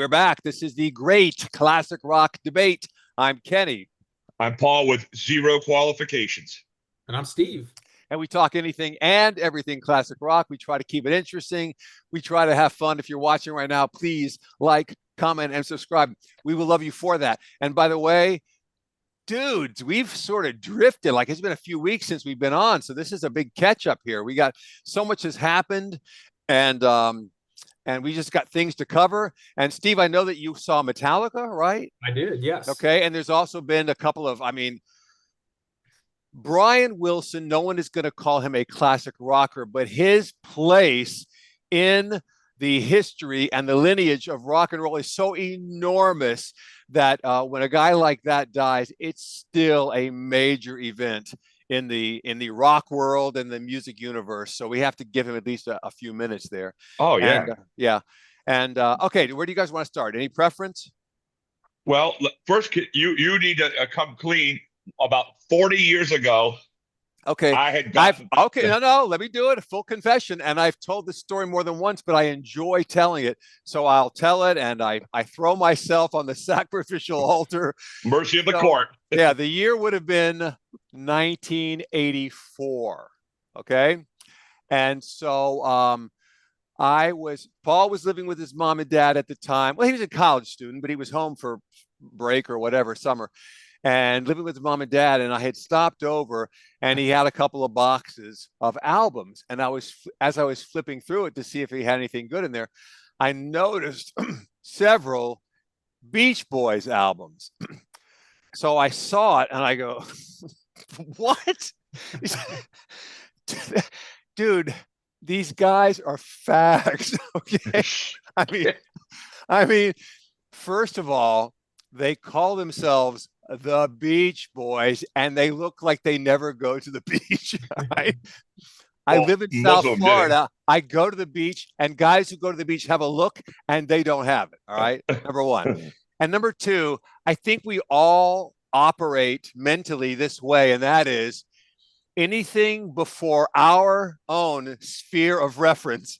We're back. This is the great classic rock debate. I'm Kenny, I'm Paul with zero qualifications. And I'm Steve. and we talk anything and everything classic rock. We try to keep it interesting. We try to have fun. If you're watching right now, please like, comment, and subscribe. We will love you for that. And by the way, dudes, we've sort of drifted. Like, it's been a few weeks since we've been on, so this is a big catch up here. We got so much has happened, and we just got things to cover. And Steve, I know that you saw Metallica, right? I did, yes. Okay, and there's also been a couple of, Brian Wilson, no one is going to call him a classic rocker, but his place in the history and the lineage of rock and roll is so enormous that when a guy like that dies, it's still a major event in the rock world and the music universe. So we have to give him at least a few minutes there. Oh, yeah. And, yeah. And okay, where do you guys want to start? Any preference? Well, first, you need to come clean. About 40 years ago, okay, I had no, let me do it. A full confession. And I've told this story more than once, but I enjoy telling it. So I'll tell it, and I throw myself on the sacrificial altar. Mercy of the court. Yeah, the year would have been 1984. Okay. And so Paul was living with his mom and dad at the time. Well, he was a college student, but he was home for break or whatever, summer, and living with his mom and dad. And I had stopped over, and he had a couple of boxes of albums. And as I was flipping through it to see if he had anything good in there, I noticed several Beach Boys albums. So I saw it and I go, what? Dude, these guys are fags. Okay. I mean, first of all, they call themselves the Beach Boys, and they look like they never go to the beach. Right? I live in South Florida. I go to the beach, and guys who go to the beach have a look, and they don't have it. All right. Number one. And number two, I think we all operate mentally this way, and that is anything before our own sphere of reference,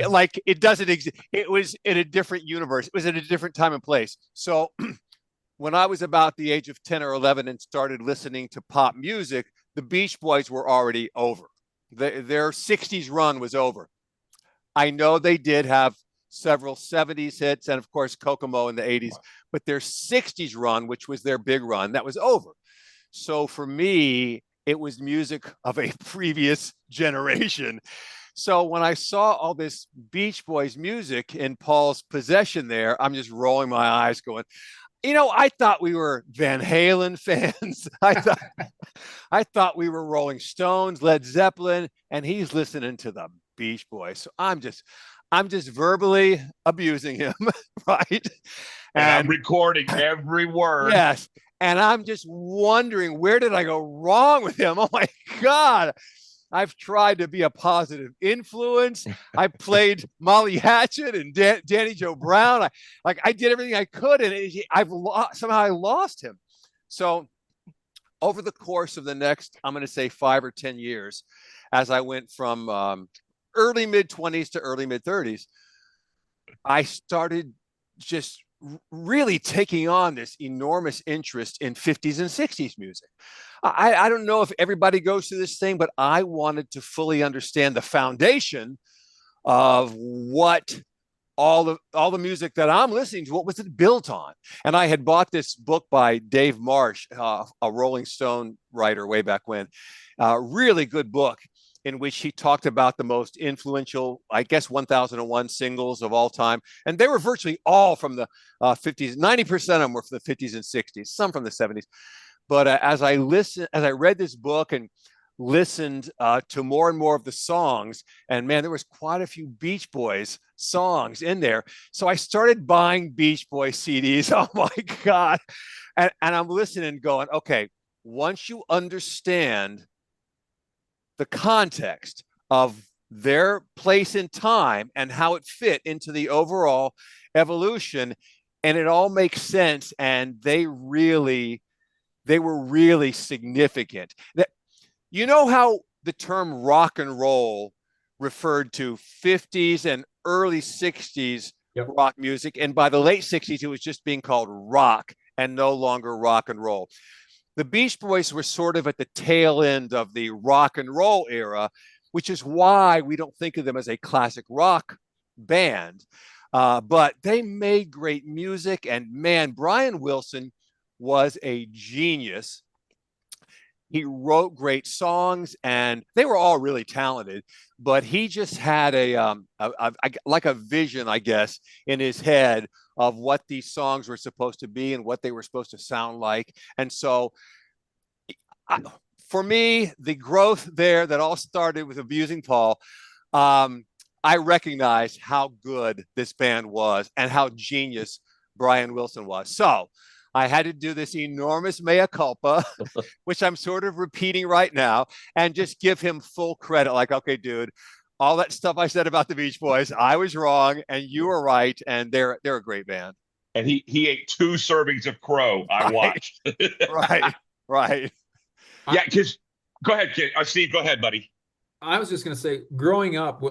like it doesn't exist. It was in a different universe. It was in a different time and place. So when I was about the age of 10 or 11 and started listening to pop music, the Beach Boys were already over. Their 60s run was over. I know they did have several 70s hits and, of course, Kokomo in the 80s, but their 60s run, which was their big run, that was over. So for me, it was music of a previous generation. So when I saw all this Beach Boys music in Paul's possession there, I'm just rolling my eyes going, I thought we were Van Halen fans. I thought we were Rolling Stones, Led Zeppelin, and he's listening to the Beach Boys. So I'm just verbally abusing him, right? And I'm recording every word. Yes. And I'm just wondering, where did I go wrong with him? Oh my God. I've tried to be a positive influence. I played Molly Hatchet and Danny Joe Brown. I did everything I could, and somehow I lost him. So over the course of the next, I'm going to say 5 or 10 years, as I went from early mid-20s to early mid-30s, I started just really taking on this enormous interest in 50s and 60s music. I don't know if everybody goes through this thing, but I wanted to fully understand the foundation of what all the music that I'm listening to, what was it built on? And I had bought this book by Dave Marsh, a Rolling Stone writer way back when, really good book, in which he talked about the most influential, I guess, 1001 singles of all time. And they were virtually all from the 50s. 90% of them were from the 50s and 60s, some from the 70s. But as I read this book and listened to more and more of the songs, and man, there was quite a few Beach Boys songs in there. So I started buying Beach Boys CDs. Oh my God. And I'm listening going, okay, once you understand the context of their place in time and how it fit into the overall evolution, and it all makes sense, and they were really significant. How the term rock and roll referred to 50s and early 60s Yep. rock music. And by the late 60s, it was just being called rock and no longer rock and roll. The Beach Boys were sort of at the tail end of the rock and roll era, which is why we don't think of them as a classic rock band. But they made great music. And man, Brian Wilson was a genius. He wrote great songs, and they were all really talented. But he just had like a vision, I guess, in his head of what these songs were supposed to be and what they were supposed to sound like. And so, for me, the growth there that all started with Abusing Paul, I recognize how good this band was and how genius Brian Wilson was. So I had to do this enormous mea culpa, which I'm sort of repeating right now, and just give him full credit. Like, okay, dude, all that stuff I said about the Beach Boys, I was wrong, and you were right, and they're a great band. And he ate 2 servings of crow. I watched. Right, right. Yeah, because go ahead, kid. Steve, go ahead, buddy. I was just going to say, growing up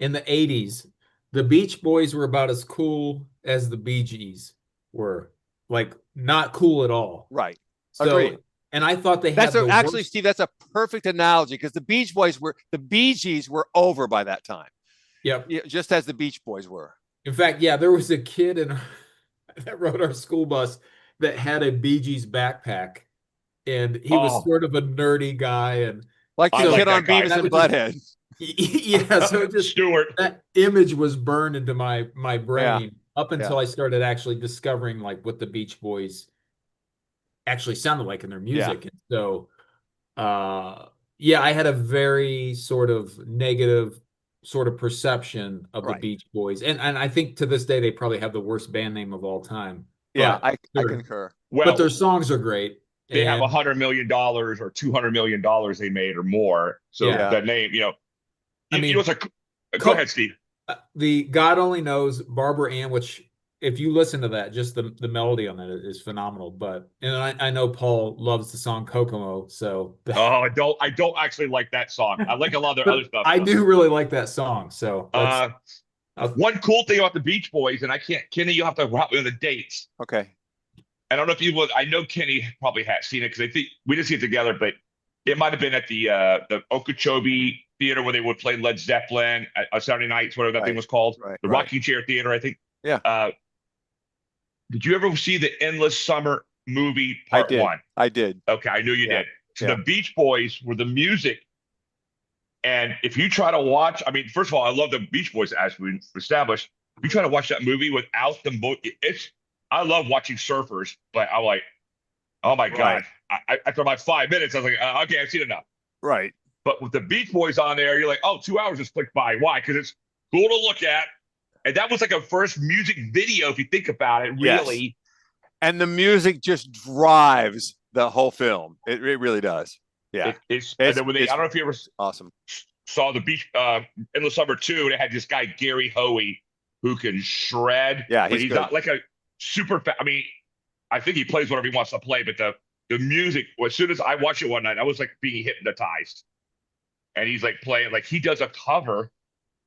in the 80s, the Beach Boys were about as cool as the Bee Gees were. Like, not cool at all. Right. So, agreed. And I thought they had actually, Steve, that's a perfect analogy, because the Bee Gees were over by that time. Yep. Just as the Beach Boys were. In fact, yeah, there was a kid that rode our school bus that had a Bee Gees backpack, and he was sort of a nerdy guy, and like the kid on Beavis and Butthead. Yeah, so just Stewart. That image was burned into my brain up until I started actually discovering like what the Beach Boys actually sounded like in their music. And so I had a very sort of negative sort of perception of the Beach Boys. And I think to this day they probably have the worst band name of all time. Yeah, I concur. Well, but their songs are great. They have $100 million or $200 million they made or more. So that name, go ahead, Steve. The God Only Knows, Barbara Ann, which if you listen to that, just the melody on that is phenomenal. But I know Paul loves the song Kokomo, so I don't actually like that song. I like a lot of their other stuff. I do really like that song. So one cool thing about the Beach Boys, and Kenny, you'll have to route me the dates. Okay. I don't know if you would. I know Kenny probably has seen it because I think we didn't see it together, but it might have been at the Okeechobee Theater where they would play Led Zeppelin at Saturday nights, whatever that thing was called. The Rocking Chair Theater, I think. Yeah. Did you ever see the Endless Summer movie part 1? I did. Okay, I knew you did. So the Beach Boys were the music. And if you try to watch, I mean, first of all, I love the Beach Boys as we established. If you try to watch that movie without them both, I love watching surfers, but I'm like, oh my God. After about 5 minutes, I was like, okay, I've seen enough. Right. But with the Beach Boys on there, you're like, oh, 2 hours just clicked by. Why? Because it's cool to look at. And that was like a first music video, if you think about it, really. Yes. And the music just drives the whole film. It really does. Yeah. I don't know if you ever saw the Beach Endless Summer 2, and it had this guy, Gary Hoey, who can shred. Yeah, he's not like a super I mean, I think he plays whatever he wants to play, but the music, as soon as I watched it one night, I was like being hypnotized. And he's like playing, like he does a cover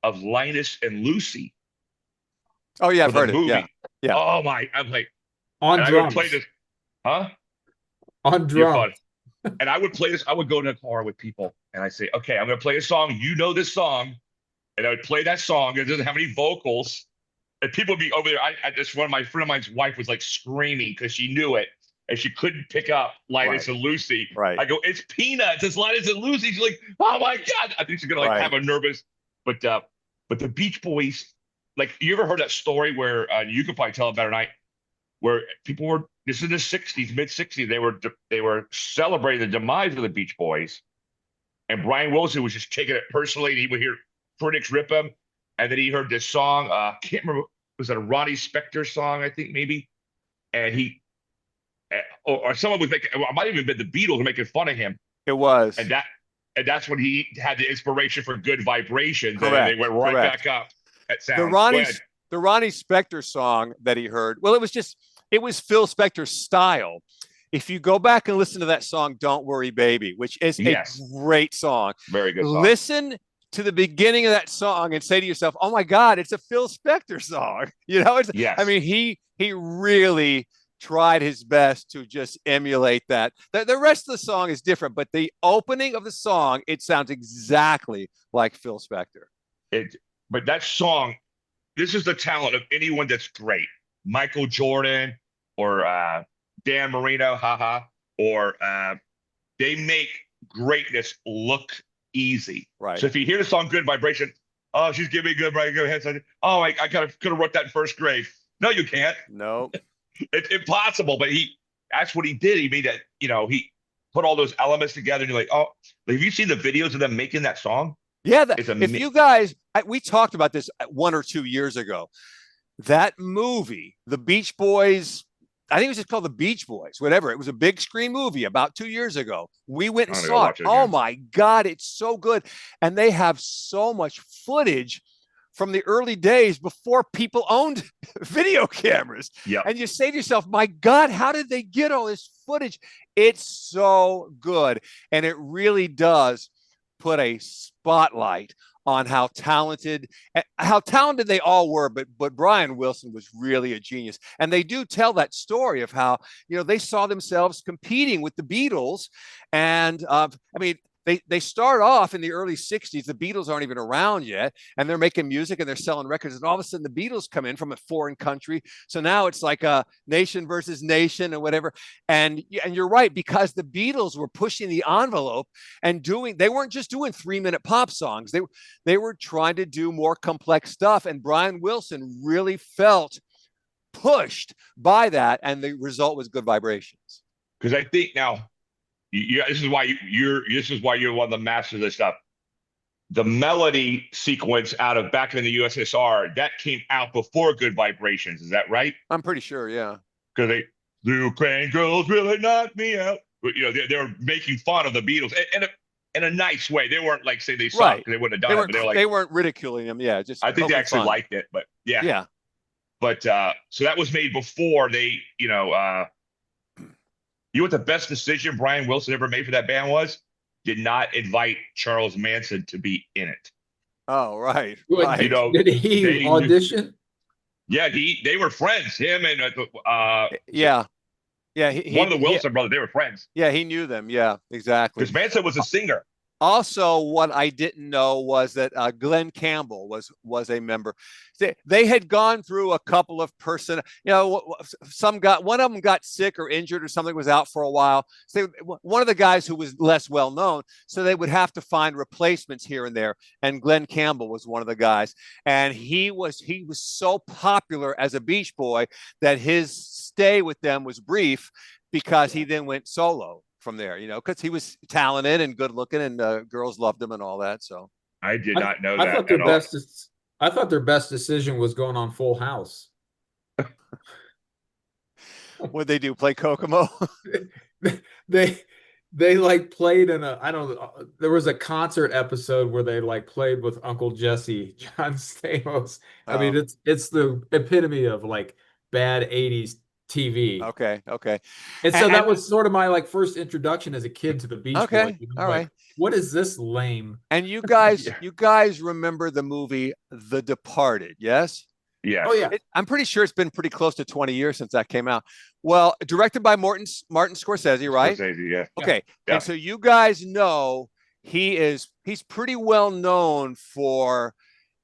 of Linus and Lucy. Oh yeah, I've heard it. Yeah. Oh my, I'm like on drums. I would play this, on drums. And I would play this. I would go in a car with people, and I say, "Okay, I'm going to play a song. You know this song," and I would play that song. It doesn't have any vocals, and people would be over there. This one of my friend of mine's wife was like screaming because she knew it, and she couldn't pick up Linus and Lucy. Right. I go, "It's Peanuts. It's Linus and Lucy." She's like, "Oh my God!" I think she's gonna have a nervous. But the Beach Boys, like, you ever heard that story where you could probably tell it better than I, where people were, this is the 60s, mid 60s, they were celebrating the demise of the Beach Boys, and Brian Wilson was just taking it personally, and he would hear critics rip him, and then he heard this song, can't remember, was it a Ronnie Spector song, I think maybe, and he, or someone was making, it might have even been the Beatles making fun of him. It was. And that's when he had the inspiration for Good Vibrations. Correct. And they went right back up. That sound. The Ronnie Spector song that he heard, well, it was Phil Spector's style. If you go back and listen to that song, Don't Worry Baby, which is a great song. Very good song. Listen to the beginning of that song and say to yourself, "Oh my God, it's a Phil Spector song." Yes. I mean, he really tried his best to just emulate that. The rest of the song is different, but the opening of the song, it sounds exactly like Phil Spector. But that song, this is the talent of anyone that's great. Michael Jordan or Dan Marino, haha, or they make greatness look easy. Right. So if you hear the song "Good Vibration," oh, she's giving me good vibration. Oh, I could have wrote that in first grade. No, you can't. No. It's impossible. But that's what he did. He made that. He put all those elements together, and you're like, oh, have you seen the videos of them making that song? Yeah. It's if you guys, we talked about this 1 or 2 years ago. That movie, The Beach Boys, I think it was just called The Beach Boys, whatever. It was a big screen movie about 2 years ago. We went and saw it. Oh my God, it's so good. And they have so much footage from the early days before people owned video cameras. Yeah. And you say to yourself, my God, how did they get all this footage? It's so good. And it really does put a spotlight on how talented they all were, but Brian Wilson was really a genius. And they do tell that story of how they saw themselves competing with the Beatles, and I mean, they start off in the early 60s. The Beatles aren't even around yet, and they're making music and they're selling records, and all of a sudden the Beatles come in from a foreign country. So now it's like a nation versus nation and whatever. And you're right, because the Beatles were pushing the envelope and they weren't just doing 3-minute pop songs. They were trying to do more complex stuff, and Brian Wilson really felt pushed by that, and the result was Good Vibrations. Because I think now, this is why you're one of the masters of this stuff. The melody sequence out of Back in the USSR that came out before Good Vibrations. Is that right? I'm pretty sure, yeah. Because Ukraine girls really knocked me out. They were making fun of the Beatles in a nice way. They weren't like say they sucked. Right. They wouldn't have done it. But they weren't ridiculing them. Yeah, just I think they actually liked it. But yeah. Yeah. But so that was made before they, what the best decision Brian Wilson ever made for that band was? Did not invite Charles Manson to be in it. Oh, right. Did he audition? Yeah, they were friends. Him and yeah. One of the Wilson brothers, they were friends. Yeah, he knew them. Yeah, exactly. Because Manson was a singer. Also, what I didn't know was that Glenn Campbell was a member. They had gone through a couple of one of them got sick or injured or something, was out for a while. So one of the guys who was less well known, so they would have to find replacements here and there. And Glenn Campbell was one of the guys, and he was so popular as a Beach Boy that his stay with them was brief, because he then went solo from there, because he was talented and good looking, and girls loved him and all that. So I did not know that. I thought their best decision was going on Full House. What'd they do? Play Kokomo? They like played in there was a concert episode where they like played with Uncle Jesse, John Stamos. I mean, it's the epitome of like bad 80s TV. Okay. And so that was sort of my like first introduction as a kid to the Beach Boys. All right. What is this lame? And you guys remember the movie The Departed, yes? Yeah. Oh yeah. I'm pretty sure it's been pretty close to 20 years since that came out. Well, directed by Martin Scorsese, right? Scorsese, yeah. Okay. Yeah. And so you guys know he's pretty well known for,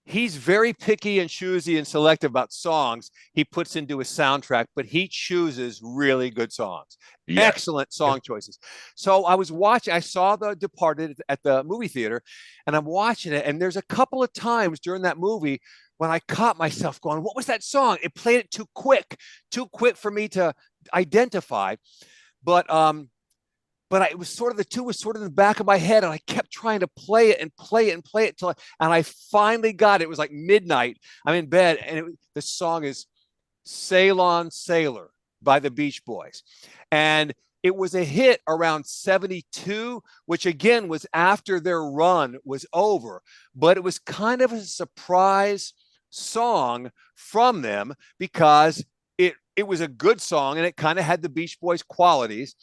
he's very picky and choosy and selective about songs he puts into his soundtrack, but he chooses really good songs. Yeah. Excellent song choices. So I saw The Departed at the movie theater, and I'm watching it, and there's a couple of times during that movie when I caught myself going, what was that song? It played it too quick for me to identify. But it was sort of, the two was sort of in the back of my head, and I kept trying to play it and I finally got it. It was like midnight. I'm in bed, and the song is Sail On Sailor by the Beach Boys. And it was a hit around 72, which again was after their run was over, but it was kind of a surprise song from them, because it was a good song and it kind of had the Beach Boys qualities.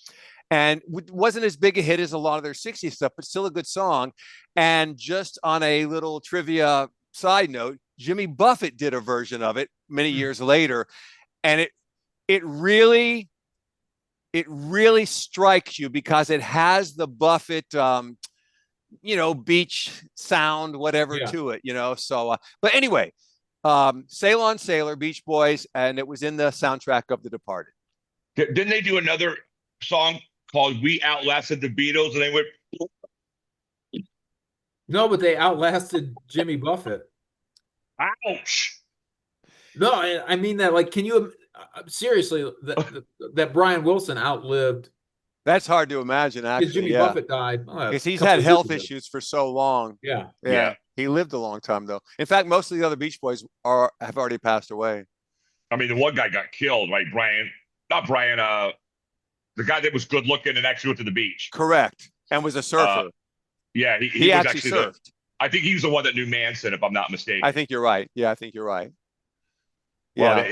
and wasn't as big a hit as a lot of their 60s stuff, but still a good song. And just on a little trivia side note, Jimmy Buffett did a version of it many years later, and it really strikes you because it has the Buffett beach sound, whatever to it, So, but anyway, Sail on Sailor, Beach Boys, and it was in the soundtrack of The Departed. Didn't they do another song called "We Outlasted the Beatles"? And they went. No, but they outlasted Jimmy Buffett. Ouch. No, I mean that. Like, can you seriously that Brian Wilson outlived? That's hard to imagine, actually. Jimmy Buffett died because he's had health issues for so long. Yeah. He lived a long time, though. In fact, most of the other Beach Boys have already passed away. I mean, the one guy got killed, right? Not Brian, the guy that was good looking and actually went to the beach. Correct. And was a surfer. Yeah, he was actually surfed. I think he was the one that knew Manson, if I'm not mistaken. I think you're right. Yeah, I think you're right. Well,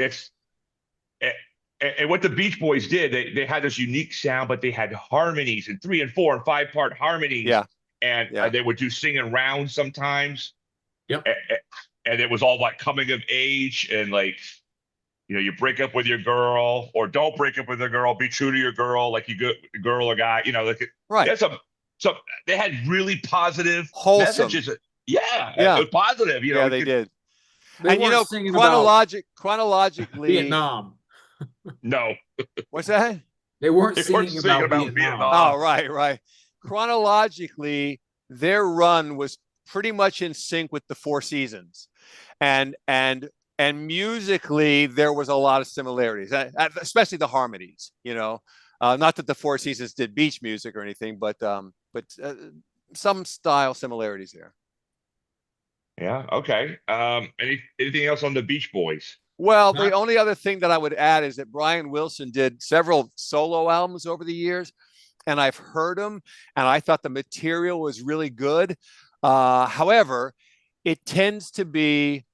and what the Beach Boys did, they had this unique sound, but they had harmonies and 3 and 4 and 5-part harmonies. Yeah. And they would do singing rounds sometimes. Yep. And it was all like coming of age and like, you break up with your girl or don't break up with a girl, be true to your girl, like you go girl or guy, right. There's so they had really positive wholesome messages. Yeah. It was positive, Yeah, they did. They and chronologically Vietnam. No. What's that? They weren't singing about Vietnam. Oh, right. Chronologically, their run was pretty much in sync with the Four Seasons, and musically there was a lot of similarities, especially the harmonies. Not that the Four Seasons did beach music or anything, but some style similarities there. Yeah. Okay. Anything else on the Beach Boys? Well, the only other thing that I would add is that Brian Wilson did several solo albums over the years, and I've heard them, and I thought the material was really good. However, it tends to be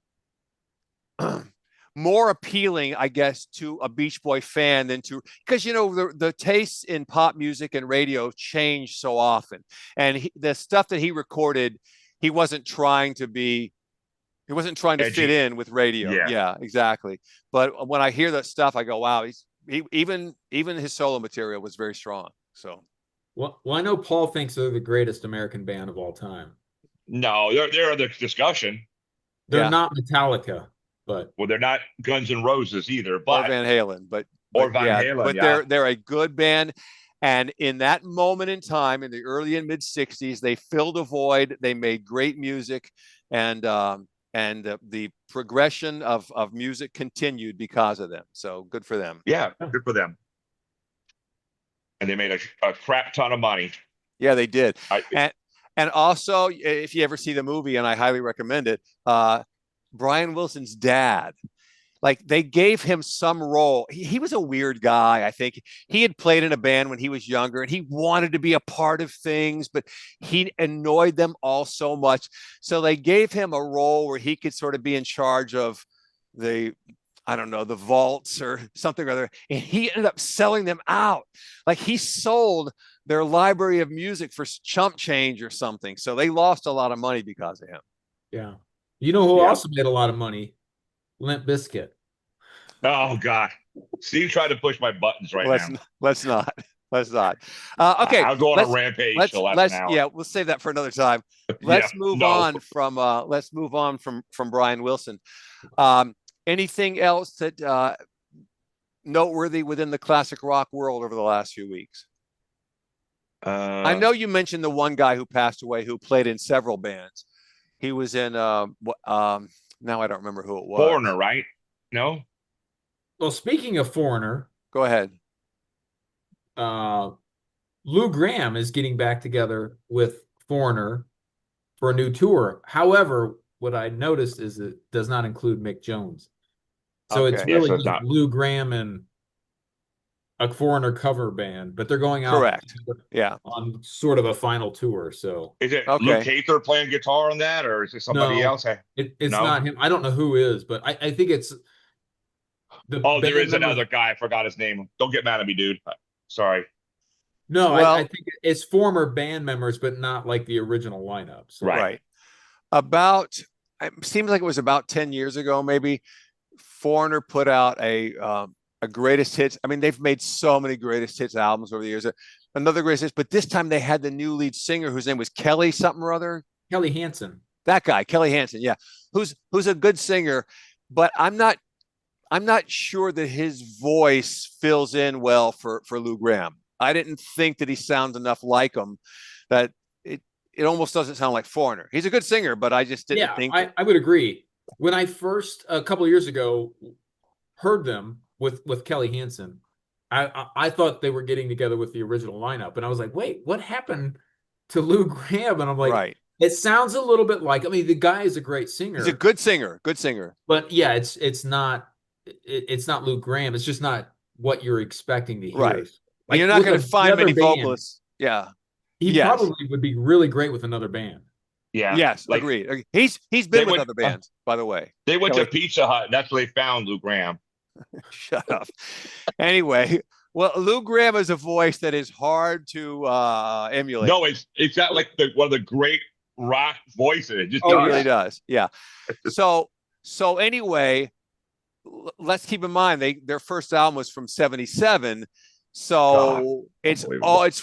more appealing, I guess, to a Beach Boy fan than because the tastes in pop music and radio change so often, and the stuff that he recorded, he wasn't trying to edgy. Fit in with radio. Yeah, exactly. But when I hear that stuff, I go, wow, even his solo material was very strong. So, well, I know Paul thinks they're the greatest American band of all time. No, they're the discussion. They're not Metallica, but they're not Guns N' Roses either. But or Van Halen, but Van Halen. But they're a good band. And in that moment in time, in the early and mid '60s, they filled a void. They made great music, and the progression of music continued because of them. So good for them. Yeah, good for And they made a crap ton of money. Yeah, they did. And also, if you ever see the movie, and I highly recommend it, Brian Wilson's dad, like they gave him some role. He was a weird guy. I think he had played in a band when he was younger and he wanted to be a part of things, but he annoyed them all so much. So they gave him a role where he could sort of be in charge of the vaults or something or other. And he ended up selling them out. Like he sold their library of music for chump change or something. So they lost a lot of money because of him. Yeah. You know who also made a lot of money? Limp Bizkit. Oh God, Steve tried to push my buttons now. Let's not. Okay, I'll go on a rampage. We'll save that for another time. Let's move on from Brian Wilson. Anything else that noteworthy within the classic rock world over the last few weeks? I know you mentioned the one guy who passed away who played in several bands. He was in now I don't remember who it was. Foreigner, right? No. Well, speaking of Foreigner, go ahead. Lou Gramm is getting back together with Foreigner for a new tour. However, what I noticed is it does not include Mick Jones. So it's really just Lou Gramm and a Foreigner cover band, but they're going out on sort of a final tour. So is it Luke Cather playing guitar on that, or is it somebody else? It's not him. I don't know who is, but I think it's there is another guy. I forgot his name. Don't get mad at me, dude. Sorry. No, I Well, think it's former band members, but not like the original lineup. So right. About it seems like it was about 10 years ago, maybe. Foreigner put out a greatest hits. I mean, they've made so many greatest hits albums over the years. Another greatest hits, but this time they had the new lead singer whose name was Kelly something or other. Kelly Hansen. That guy, Kelly Hansen, yeah, who's a good singer, but I'm not sure that his voice fills in well for Lou Gramm. I didn't think that he sounds enough like him that it almost doesn't sound like Foreigner. He's a good singer, but I just didn't Yeah, think I would agree. When I first a couple of years ago heard them with Kelly Hansen, I thought they were getting together with the original lineup, and I was like, wait, what happened to Lou Gramm? And I'm like, right. it sounds a little bit like. I mean, the guy is a great He's a singer, good singer. but yeah, it's not Lou Gramm. It's just not what you're expecting to hear. Right. And you're Like not with going to find another many band, vocalists. Yeah. he Yes. probably would be really great with another band. Yeah. Yes. Like Agreed. He's they been with went other bands, by the way. they went to Kelly, Pizza Hut. And that's where they found Lou Gramm. shut up. Anyway, well, Lou Gramm is a voice that is hard to emulate. No, it's got like one of the great rock voices. It just It does. really does. Yeah. So anyway, let's keep in mind their first album was from 77. So it's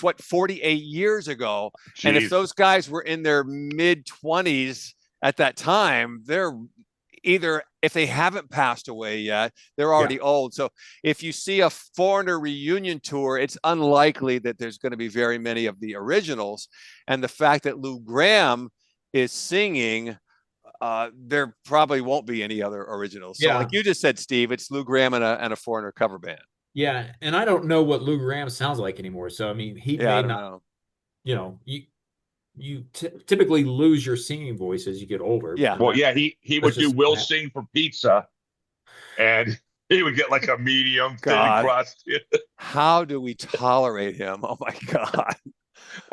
what 48 years ago. Jeez. And if those guys were in their mid 20s at that time, they're either, if they haven't passed away yet, they're already old. So if you see a Foreigner reunion tour, it's unlikely that there's going to be very many of the originals. And the fact that Lou Gramm is singing, there probably won't be any other originals. So like you just said, Steve, it's Lou Gramm and a Foreigner cover band. Yeah, and I don't know what Lou Gramm sounds like anymore. So I mean, he may not. Know. You know, you typically lose your singing voice as you get older. Yeah. Well, yeah, he would do Will Sing for Pizza, and he would get like a medium thin crust. How do we tolerate him? Oh my God.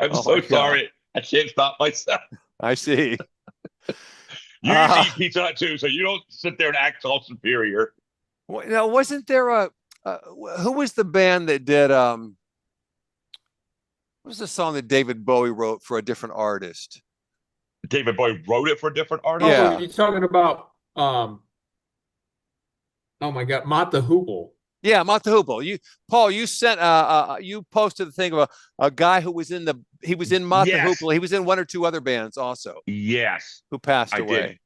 I'm so sorry. I can't stop myself. I see. You eat Pizza Hut too, so you don't sit there and act all superior. Now, wasn't there who was the band that did what was the song that David Bowie wrote for a different artist? David Bowie wrote it for a different artist? Yeah. Oh, you're talking about oh my God, Mott the Hoople. Yeah, Mott the Hoople. Paul, you sent you posted the thing of a guy who was in Mott the Hoople. He was in one or two other bands also. Yes. Who passed away. Did.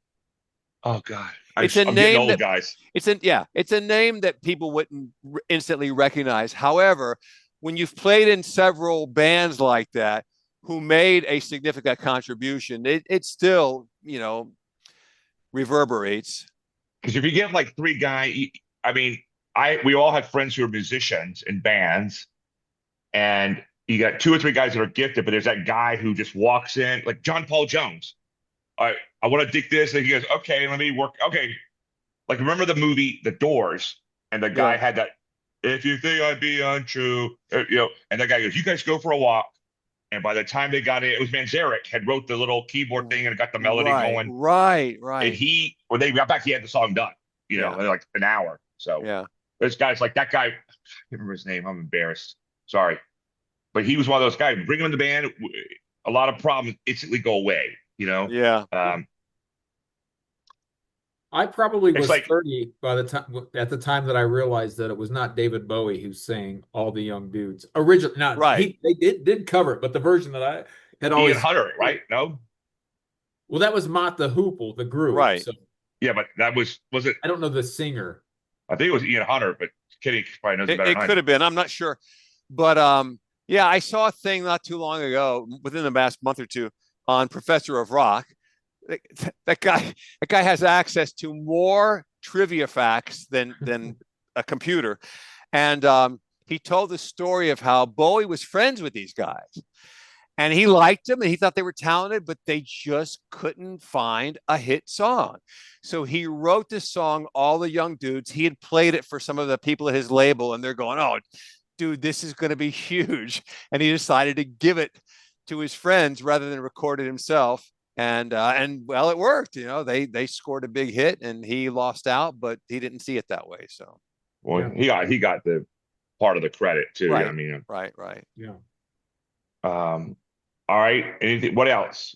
Oh God. It's a name old, guys. It's a name that people wouldn't instantly recognize. However, when you've played in several bands like that who made a significant contribution, it still, reverberates. Because if you get like three guys, I mean, we all have friends who are musicians in bands, and you got two or three guys that are gifted, but there's that guy who just walks in, like John Paul Jones. I want to dig this. And he goes, okay, let me work. Okay. Like, remember the movie The Doors? And the guy had that, if you think I'd be untrue, and that guy goes, you guys go for a walk. And by the time they got it was Manzarek had wrote the little keyboard thing and got the melody going. Right. And when they got back, he had the song done, in like an hour. So there's guys like that guy. I can't remember his name. I'm embarrassed. Sorry. But he was one of those guys. Bring him in the band. A lot of problems instantly go away. Yeah. I probably was 30 at the time that I realized that it was not David Bowie who sang All the Young Dudes. They did cover it, but the version that I had always Ian Hunter, right? No. Well, that was Mott the Hoople, the group. Right. So, yeah, but that was it? I don't know the singer. I think it was Ian Hunter, but Kitty probably knows better. It could have been. I'm not sure, but I saw a thing not too long ago, within the past month or two, on Professor of Rock. That guy has access to more trivia facts than a computer, and he told the story of how Bowie was friends with these guys, and he liked them, and he thought they were talented, but they just couldn't find a hit song. So he wrote this song, All the Young Dudes. He had played it for some of the people at his label, and they're going, "Oh, dude, this is going to be huge," and he decided to give it to his friends rather than record it himself. And well, it worked. They scored a big hit, and he lost out, but he didn't see it that way. So, well, he got the part of the credit too. Right. I mean, right. Yeah. All right. Anything? What else?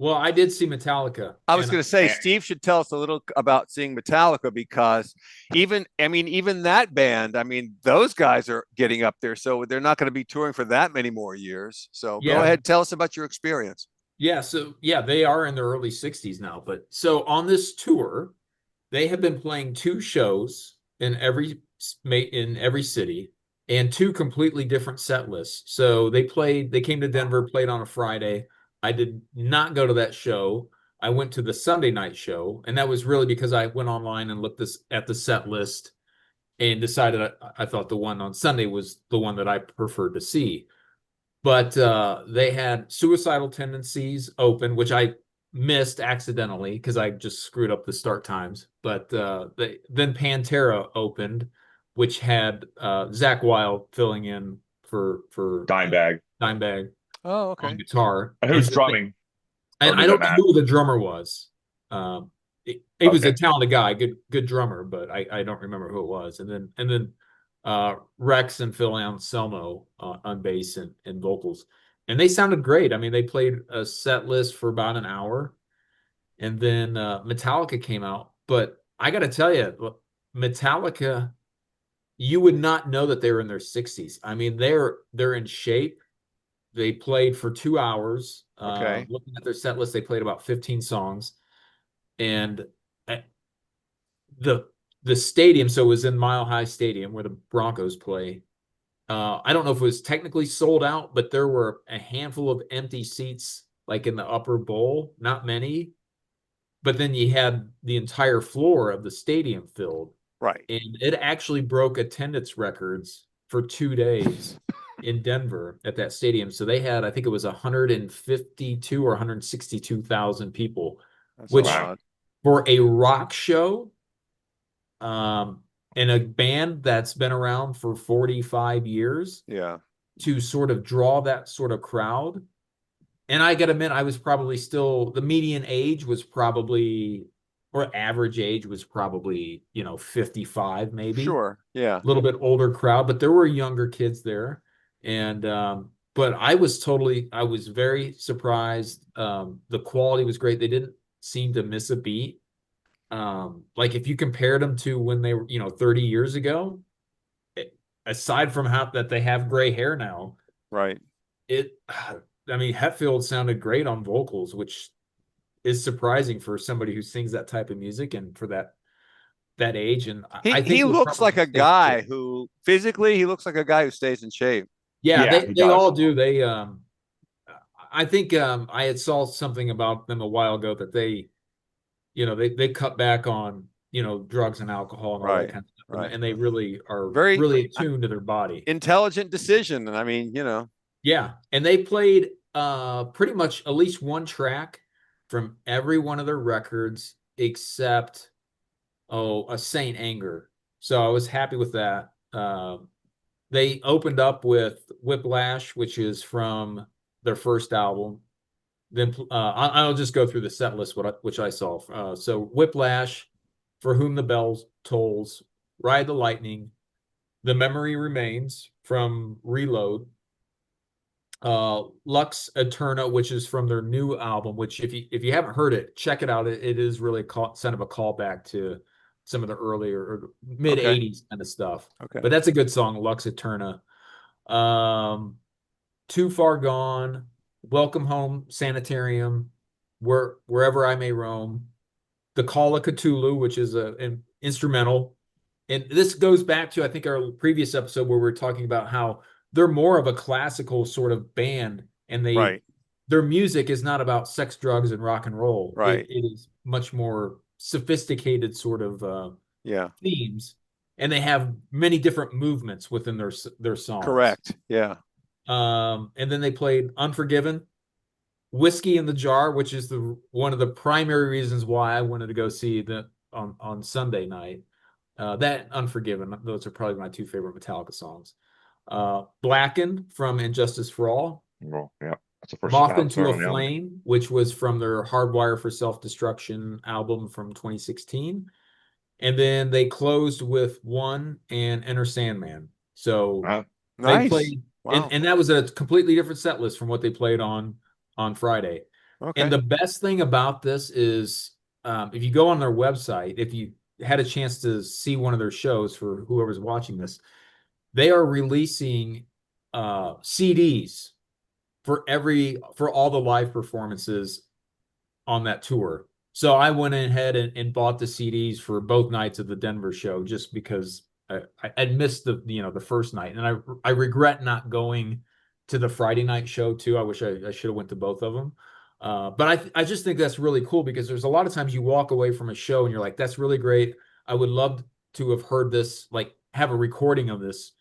Well, I did see Metallica, I was and going to say Eh, Steve should tell us a little about seeing Metallica because even that band, I mean, those guys are getting up there, so they're not going to be touring for that many more years. So go yeah, ahead, tell us about your experience. yeah. So yeah, they are in their early 60s now. But so on this tour, they have been playing two shows in every city and two completely different set lists. So they came to Denver, played on a Friday. I did not go to that show. I went to the Sunday night show, and that was really because I went online and looked at the set list and decided I thought the one on Sunday was the one that I preferred to see. But they had Suicidal Tendencies open, which I missed accidentally because I just screwed up the start times. But then Pantera opened, which had Zach Wild filling in for dime bag. Dimebag Oh, on okay. guitar. And who's drumming? And Or I does that don't know matter? who the drummer was. He was a Okay. talented guy, good drummer, but I don't remember who it was. And then Rex and Phil Anselmo on bass and vocals, and they sounded great. I mean, they played a set list for about an hour, and then Metallica came out. But I got to tell you, Metallica, you would not know that they were in their 60s. I mean, they're in shape. They played for 2 hours. Okay. Looking at their set list, they played about 15 songs, and uh, the the stadium. So it was in Mile High Stadium where the Broncos play. I don't know if it was technically sold out, but there were a handful of empty seats, like in the upper bowl. Not many, but then you had the entire floor of the stadium filled, Right. and it actually broke attendance records for 2 days in Denver at that stadium. So they had, I think it was 152 or 162,000 people, That's a which Wow. lot. for a rock show, um, and a band that's been around for 45 years Yeah. to sort of draw that sort of crowd. And I gotta admit, I was probably still the median age was probably, or average age was probably, 55 maybe, Sure. Yeah. a little bit older crowd, but there were younger kids there. And but I was very surprised. The quality was great. They didn't seem to miss a beat. Like if you compared them to when they were, 30 years ago, it, aside from how that they have gray hair now, Right. it I mean, Hetfield sounded great on vocals, which is surprising for somebody who sings that type of music and for that age. And He I think he he'll looks like probably a stay in guy shape. who physically he looks like a guy who stays in shape. Yeah, Yeah, they he they does. all do. I think I had saw something about them a while ago that they cut back on, drugs and alcohol and all that Right. kind of stuff. And, Right. and they really are Very really attuned to their body. intelligent decision. And I mean, Yeah. And they played pretty much at least one track from every one of their records except a Saint Anger. So I was happy with that. They opened up with Whiplash, which is from their first album. Then I'll just go through the set list, which I saw. So Whiplash, For Whom the Bell Tolls, Ride the Lightning, The Memory Remains from Reload, Lux Eterna, which is from their new album. Which if you haven't heard it, check it out. It is really kind of a callback to some of the earlier or mid okay. '80s kind of stuff. Okay. But that's a good song, Lux Eterna. Um, Too Far Gone, Welcome Home, Sanitarium, Wherever I May Roam, The Call of Cthulhu, which is an instrumental. And this goes back to, I think, our previous episode where we are talking about how they're more of a classical sort of band, and Right. their music is not about sex, drugs, and rock and roll. It, Right. it is much more sophisticated sort of Yeah. themes, and they have many different movements within their songs. Correct. Yeah. And then they played Unforgiven, Whiskey in the Jar, which is the one of the primary reasons why I wanted to go see the on Sunday night. That Unforgiven, those are probably my two favorite Metallica songs. Blackened from Injustice for All, Well, yeah, that's the first Moth album into a on the album. Flame, which was from their Hardwire for Self-Destruction album from 2016. And then they closed with One and Enter Sandman. So they Nice. played Wow. And that was a completely different set list from what they played on Friday. Okay. And the best thing about this is if you go on their website, if you had a chance to see one of their shows, for whoever's watching this, they are releasing CDs for all the live performances on that tour. So I went ahead and bought the CDs for both nights of the Denver show just because I'd missed the first night, and I regret not going to the Friday night show too. I wish I should have went to both of them. But I just think that's really cool because there's a lot of times you walk away from a show and you're like, that's really great. I would love to have heard this, like have a recording of this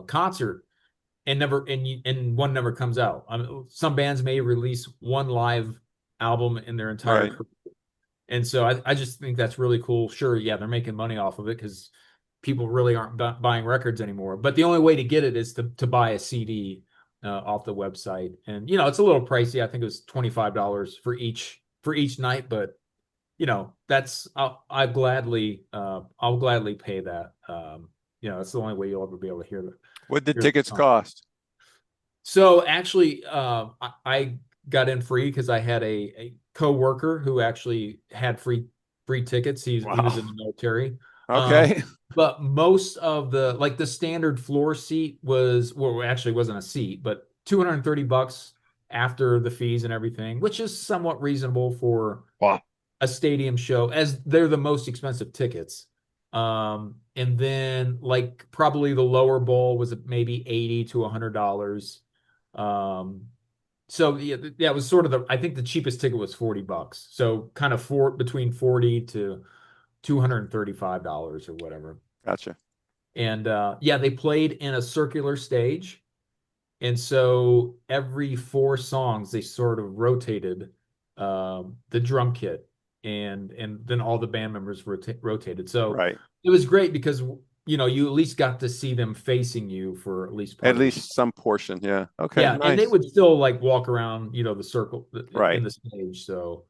concert, and one never comes out. Some bands may release one live album in their entire career. And so I just think that's really cool. Sure, yeah, they're making money off of it because people really aren't buying records anymore. But the only way to get it is to buy a CD off the website. And it's a little pricey. I think it was $25 for each night, but that's I'll gladly pay that. That's the only way you'll ever be able to hear that. What did tickets cost? So actually, I got in free because I had a co-worker who actually had free tickets. He was in the military. Okay. But most of the standard floor seat actually wasn't a seat, but $230 after the fees and everything, which is somewhat reasonable for a stadium show, as they're the most expensive tickets. And then probably the lower bowl was maybe $80 to $100. So yeah, it was sort of I think the cheapest ticket was $40. So kind of between $40 to $235 or whatever. Gotcha. And they played in a circular stage. And so every 4 songs they sort of rotated the drum kit, and then all the band members rotated. So it was great because you at least got to see them facing you for at least some portion. Yeah. Okay. Yeah, nice. And they would still walk around the circle in the stage. So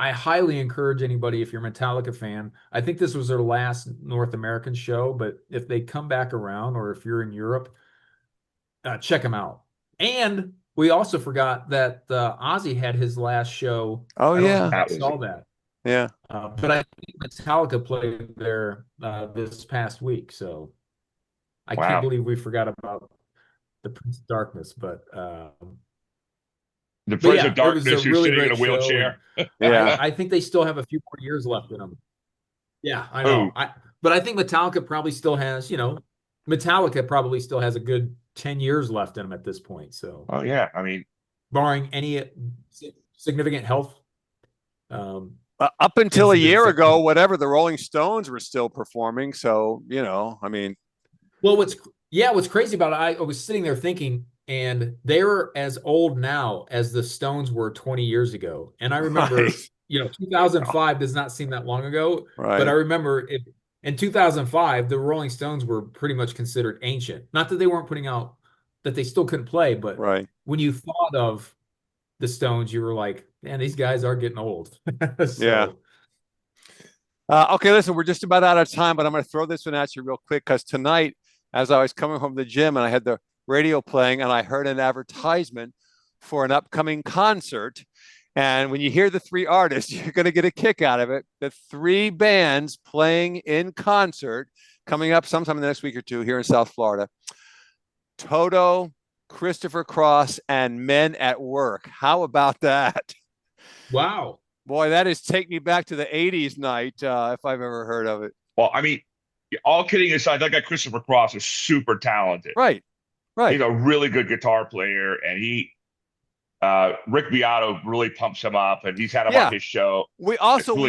I highly encourage anybody, if you're a Metallica fan. I think this was their last North American show, but if they come back around, or if you're in Europe, check them out. And we also forgot that Ozzy had his last show. Oh, yeah. I saw that. Yeah. But I think Metallica played there this past week, so I can't believe we forgot about the Prince of Darkness. But the Prince of Darkness who's really sitting in a wheelchair. Yeah. I think they still have a few more years left in them. Yeah, I know. But I think Metallica probably still has, Metallica probably still has a good 10 years left in them at this point. So. Oh yeah, I mean, barring any significant health. Up until a year ago, whatever, the Rolling Stones were still performing. So, I mean. Well, what's crazy about it, I was sitting there thinking, and they're as old now as the Stones were 20 years ago. And I remember, 2005 does not seem that long ago. Right. But I remember in 2005, the Rolling Stones were pretty much considered ancient. Not that they weren't putting out, that they still couldn't play, but when you thought of the Stones, you were like, man, these guys are getting old. Yeah. Okay, listen, we're just about out of time, but I'm going to throw this one at you real quick, because tonight, as I was coming home from the gym and I had the radio playing and I heard an advertisement for an upcoming concert. And when you hear the 3 artists, you're going to get a kick out of it. The 3 bands playing in concert coming up sometime in the next week or two here in South Florida. Toto, Christopher Cross, and Men at Work. How about that? Wow. Boy, that is take me back to the 80s night, if I've ever heard of it. Well, I mean, all kidding aside, that guy Christopher Cross is super talented. Right. He's a really good guitar player, and Rick Beato really pumps him up, and he's had him on his show. We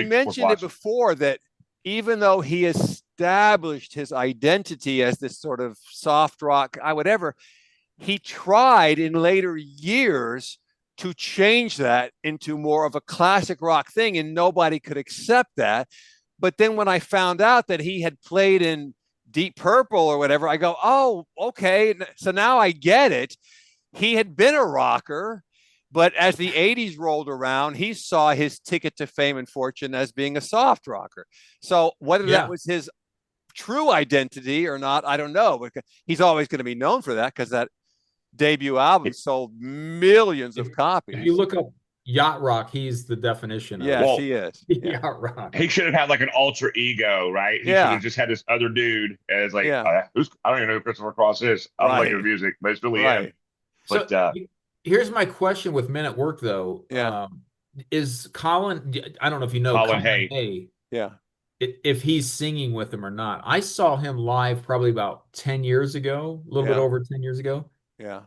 mentioned it before that even though he established his identity as this sort of soft rock, whatever, he tried in later years to change that into more of a classic rock thing, and nobody could accept that. But then when I found out that he had played in Deep Purple or whatever, I go, oh, okay. So now I get it. He had been a rocker, but as the 80s rolled around, he saw his ticket to fame and fortune as being a soft rocker. So whether that was his true identity or not, I don't know. But he's always going to be known for that because that debut album sold millions of copies. If you look up yacht rock, he's the definition. Yes, he is. Yacht rock. He should have had like an alter ego, right? He should have just had this other dude as like, I don't even know who Christopher Cross is. I don't like his music, but it's really him. But so, here's my question with Men at Work, though. Yeah. Is Colin? I don't know if you know Colin Hay. Yeah. If he's singing with him or not. I saw him live probably about 10 years ago, a little bit over 10 years ago. Yeah.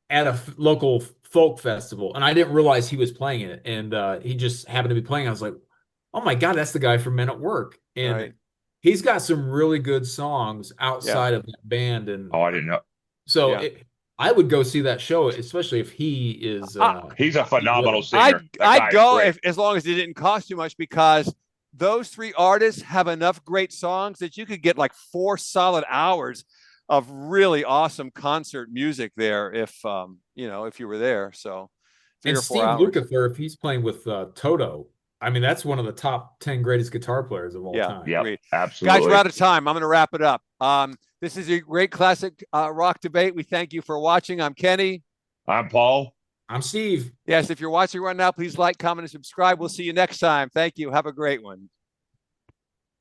At a local folk festival, and I didn't realize he was playing it, and he just happened to be playing. I was like, "Oh my God, that's the guy from Men at Work!" And he's got some really good songs outside of that band. And I didn't know. So I would go see that show, especially if he is. He's a phenomenal singer. I'd go as long as it didn't cost too much, because those three artists have enough great songs that you could get like 4 solid hours of really awesome concert music there if if you were there. So 3 and or 4 Steve hours. Lukather, if he's playing with Toto, I mean, that's one of the top 10 greatest guitar players of all time. Yeah, absolutely. Guys, we're out of time. I'm going to wrap it up. This is a great classic rock debate. We thank you for watching. I'm Kenny. I'm Paul. I'm Steve. Yes, if you're watching right now, please like, comment, and subscribe. We'll see you next time. Thank you. Have a great one.